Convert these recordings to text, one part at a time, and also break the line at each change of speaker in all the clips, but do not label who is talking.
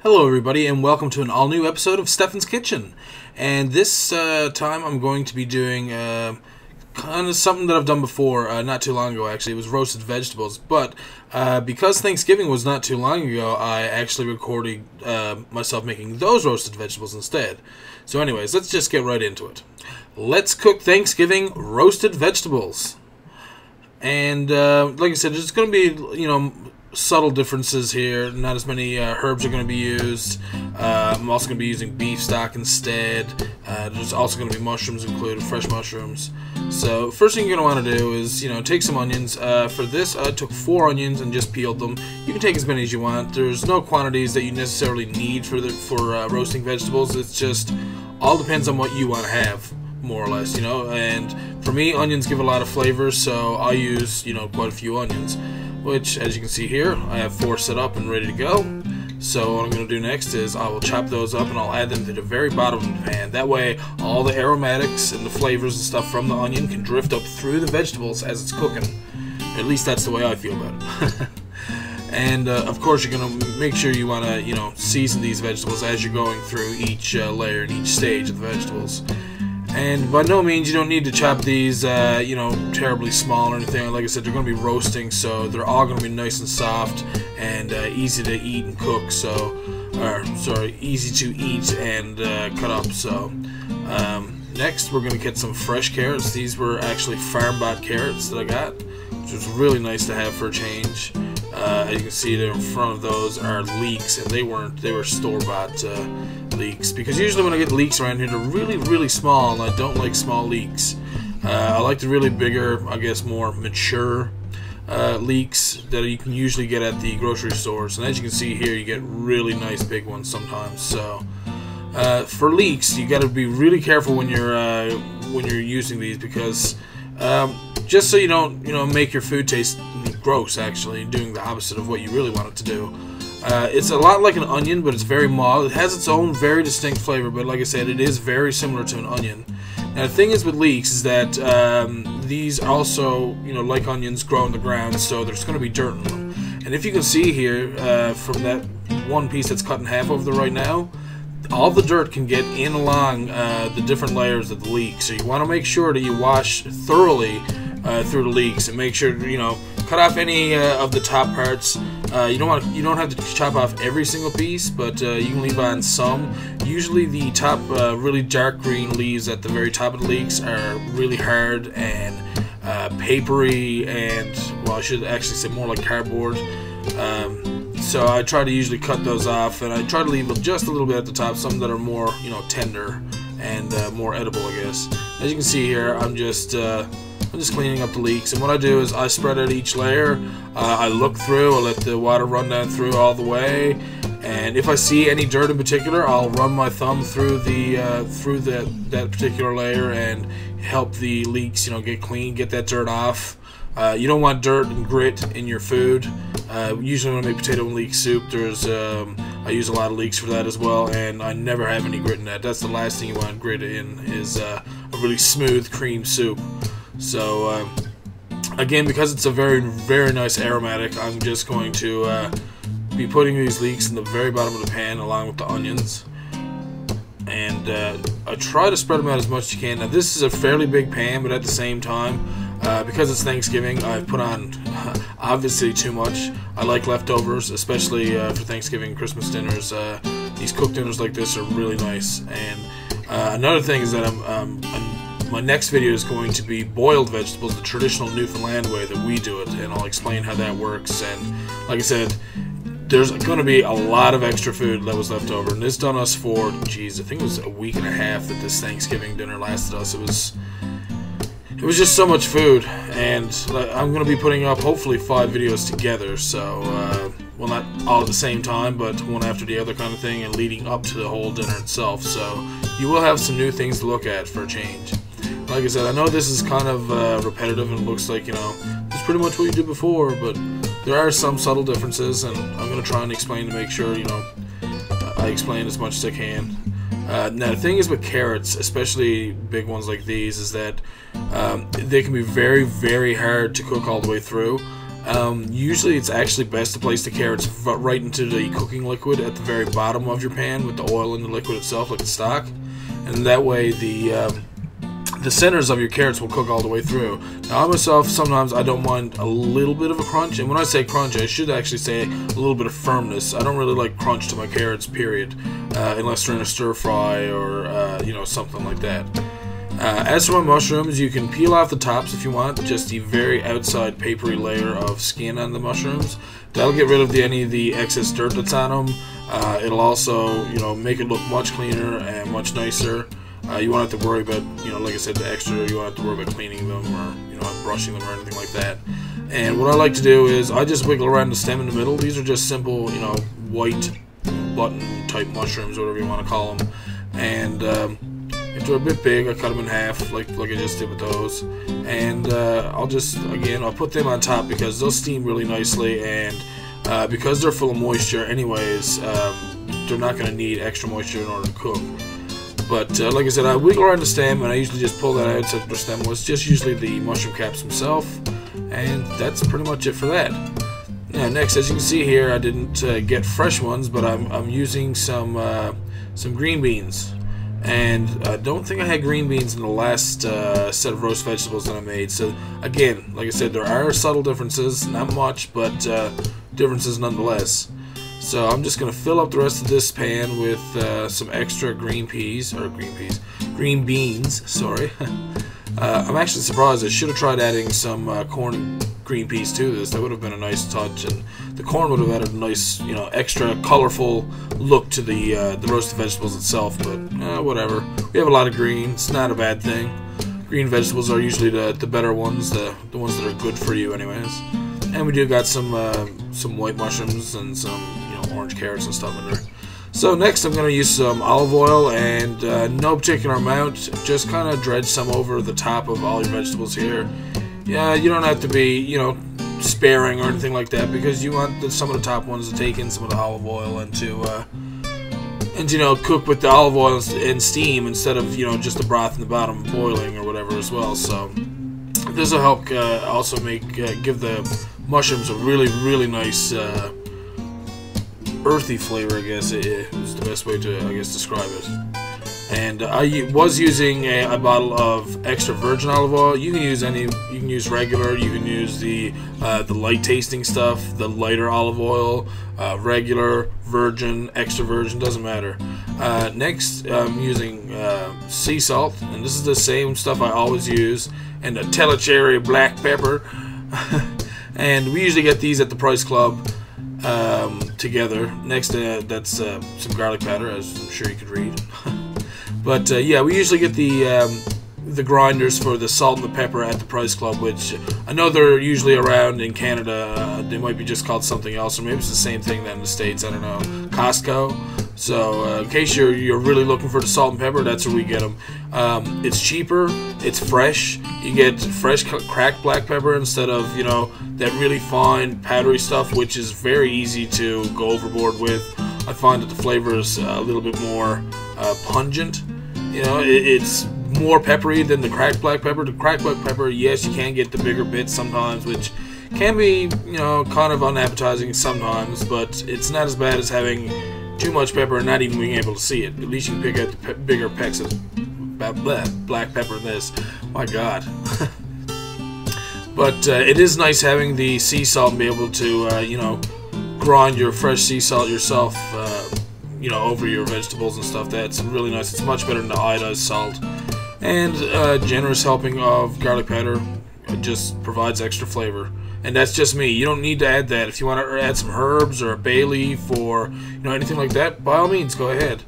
Hello everybody and welcome to an all-new episode of Stefan's Kitchen. And this time I'm going to be doing kind of something that I've done before, not too long ago actually. It was roasted vegetables, but because Thanksgiving was not too long ago, I actually recorded myself making those roasted vegetables instead. So anyways, let's just get right into it. Let's cook Thanksgiving roasted vegetables. And like I said, there's going to be, subtle differences here. Not as many herbs are going to be used. I'm also going to be using beef stock instead. There's also going to be mushrooms included, fresh mushrooms. So first thing you're going to want to do is, take some onions. For this, I took 4 onions and just peeled them. You can take as many as you want. There's no quantities that you necessarily need for roasting vegetables. It's just all depends on what you want to have, more or less, And for me, onions give a lot of flavor, so I use, quite a few onions. Which, as you can see here, I have 4 set up and ready to go. So what I'm going to do next is I will chop those up and I'll add them to the very bottom of the pan. That way, all the aromatics and the flavors and stuff from the onion can drift up through the vegetables as it's cooking. At least that's the way I feel about it. And of course, you're going to make sure you want to, season these vegetables as you're going through each layer and each stage of the vegetables. And by no means you don't need to chop these, terribly small or anything. Like I said, they're going to be roasting, so they're all going to be nice and soft and easy to eat and cook. Easy to eat and cut up. So next, we're going to get some fresh carrots. These were actually farm-bought carrots that I got, which was really nice to have for a change. As you can see there in front of those are leeks, and they were store-bought leeks, because usually when I get leeks around here, they're really, really small, and I don't like small leeks. I like the really bigger, I guess more mature leeks that you can usually get at the grocery stores. And as you can see here, you get really nice big ones sometimes. So for leeks, you got to be really careful when you're using these, because just so you don't make your food taste gross, actually doing the opposite of what you really want it to do. It's a lot like an onion, but it's very mild. It has its own very distinct flavor, but like I said, it is very similar to an onion. Now the thing is with leeks is that these also, like onions, grow in the ground, so there's going to be dirt in them. And if you can see here, from that one piece that's cut in half over there right now, all the dirt can get in along the different layers of the leek. So you want to make sure that you wash thoroughly through the leeks and make sure, cut off any of the top parts. You don't have to chop off every single piece, but you can leave on some. Usually the top really dark green leaves at the very top of the leeks are really hard and papery, and, well, I should actually say more like cardboard. So I try to usually cut those off, and I try to leave just a little bit at the top, some that are more, tender and more edible, I guess. As you can see here, I'm just cleaning up the leeks, and what I do is I spread out each layer. I look through, I let the water run down through all the way, and if I see any dirt in particular, I'll run my thumb through that particular layer and help the leeks, get clean, get that dirt off. You don't want dirt and grit in your food. Usually when I make potato and leek soup, I use a lot of leeks for that as well, and I never have any grit in that. That's the last thing you want grit in, is a really smooth cream soup. So again, because it's a very, very nice aromatic, I'm just going to be putting these leeks in the very bottom of the pan along with the onions. And I try to spread them out as much as you can. Now this is a fairly big pan, but at the same time, because it's Thanksgiving, I've put on obviously too much. I like leftovers, especially for Thanksgiving and Christmas dinners. These cooked dinners like this are really nice. And another thing is that my next video is going to be boiled vegetables, the traditional Newfoundland way that we do it, and I'll explain how that works. And like I said, there's going to be a lot of extra food that was left over, and this done us for, geez, I think it was a week and a half that this Thanksgiving dinner lasted us. It was just so much food, and I'm going to be putting up hopefully 5 videos together, so well, not all at the same time, but one after the other kind of thing, and leading up to the whole dinner itself. So you will have some new things to look at for a change. Like I said, I know this is kind of repetitive and looks like, it's pretty much what you did before, but there are some subtle differences, and I'm going to try and explain to make sure, I explain as much as I can. Now, the thing is with carrots, especially big ones like these, is that they can be very, very hard to cook all the way through. Usually it's actually best to place the carrots right into the cooking liquid at the very bottom of your pan with the oil in the liquid itself, like the stock, and that way the centers of your carrots will cook all the way through. Now I myself, sometimes I don't mind a little bit of a crunch, and when I say crunch I should actually say a little bit of firmness. I don't really like crunch to my carrots, period, unless they're in a stir fry or you know, something like that. As for my mushrooms, you can peel off the tops if you want, just the very outside papery layer of skin on the mushrooms. That'll get rid of any of the excess dirt that's on them. It'll also, you know, make it look much cleaner and much nicer. You won't have to worry about, you know, like I said, the extra. You won't have to worry about cleaning them or, you know, brushing them or anything like that. And what I like to do is I just wiggle around the stem in the middle. These are just simple, you know, white button type mushrooms, whatever you want to call them. And if they're a bit big, I cut them in half, like I just did with those. And I'll just, again, I'll put them on top because they'll steam really nicely, and because they're full of moisture anyways, they're not going to need extra moisture in order to cook. But like I said, I wiggle around the stem, and I usually just pull that out so the stem was just usually the mushroom caps himself, and that's pretty much it for that. Now next, as you can see here, I didn't get fresh ones, but I'm using some green beans. And I don't think I had green beans in the last set of roast vegetables that I made. So again, like I said, there are subtle differences, not much, but differences nonetheless. So I'm just going to fill up the rest of this pan with some extra green beans, sorry. I'm actually surprised. I should have tried adding some corn and green peas to this. That would have been a nice touch, and the corn would have added a nice, you know, extra colorful look to the roasted vegetables itself. But whatever. We have a lot of green. It's not a bad thing. Green vegetables are usually the better ones, the ones that are good for you, anyways. And we do got some white mushrooms and some, you know, orange carrots and stuff in there. So next I'm going to use some olive oil, and no particular amount, just kind of dredge some over the top of all your vegetables here. Yeah, you don't have to be, you know, sparing or anything like that, because you want some of the top ones to take in some of the olive oil and you know, cook with the olive oil and steam instead of, you know, just the broth in the bottom boiling or whatever as well. So this will help also give the mushrooms a really nice earthy flavor, I guess is the best way to, I guess, describe it. And I was using a bottle of extra virgin olive oil. You can use you can use regular, you can use the light tasting stuff, the lighter olive oil, regular, virgin, extra virgin, doesn't matter. Next, I'm using sea salt, and this is the same stuff I always use, and a Telecheri black pepper. And we usually get these at the Price Club together. Next, that's some garlic powder, as I'm sure you could read. But yeah, we usually get the grinders for the salt and the pepper at the Price Club, which I know they're usually around in Canada. They might be just called something else, or maybe it's the same thing that in the States. I don't know. Costco. So in case you're really looking for the salt and pepper, that's where we get them. It's cheaper. It's fresh. You get fresh cracked black pepper instead of, you know, that really fine powdery stuff, which is very easy to go overboard with. I find that the flavor is a little bit more pungent. You know, it's more peppery than the cracked black pepper. The cracked black pepper, yes, you can get the bigger bits sometimes, which can be, you know, kind of unappetizing sometimes, but it's not as bad as having too much pepper and not even being able to see it. At least you can pick out the bigger pecks of black pepper in this. My God. But it is nice having the sea salt and be able to, you know, grind your fresh sea salt yourself, you know, over your vegetables and stuff. That's really nice. It's much better than the iodized salt. And a generous helping of garlic powder just provides extra flavor. And that's just me. You don't need to add that. If you want to add some herbs or a bay leaf or, you know, anything like that, by all means, go ahead.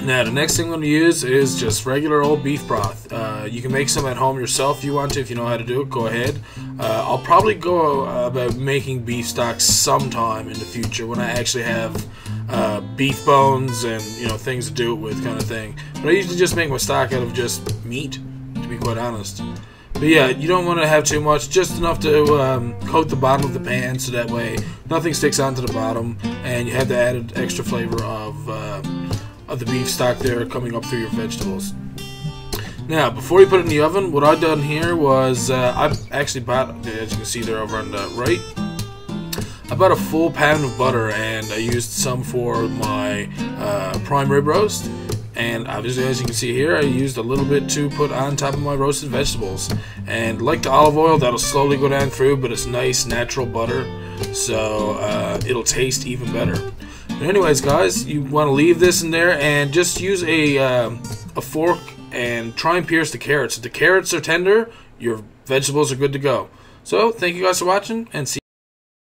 Now, the next thing I'm going to use is just regular old beef broth. You can make some at home yourself if you want to. If you know how to do it, go ahead. I'll probably go about making beef stock sometime in the future when I actually have beef bones and, you know, things to do it with, kind of thing. But I usually just make my stock out of just meat, to be quite honest. But yeah, you don't want to have too much, just enough to coat the bottom of the pan so that way nothing sticks onto the bottom, and you have the added extra flavor of the beef stock there coming up through your vegetables. Now, before you put it in the oven, what I done here was I actually bought, as you can see there over on the right, I bought a full pound of butter, and I used some for my prime rib roast. And obviously, as you can see here, I used a little bit to put on top of my roasted vegetables. And like the olive oil, that'll slowly go down through, but it's nice natural butter, so it'll taste even better. But anyways, guys, you want to leave this in there and just use a fork and try and pierce the carrots. If the carrots are tender, your vegetables are good to go. So thank you guys for watching, and see you.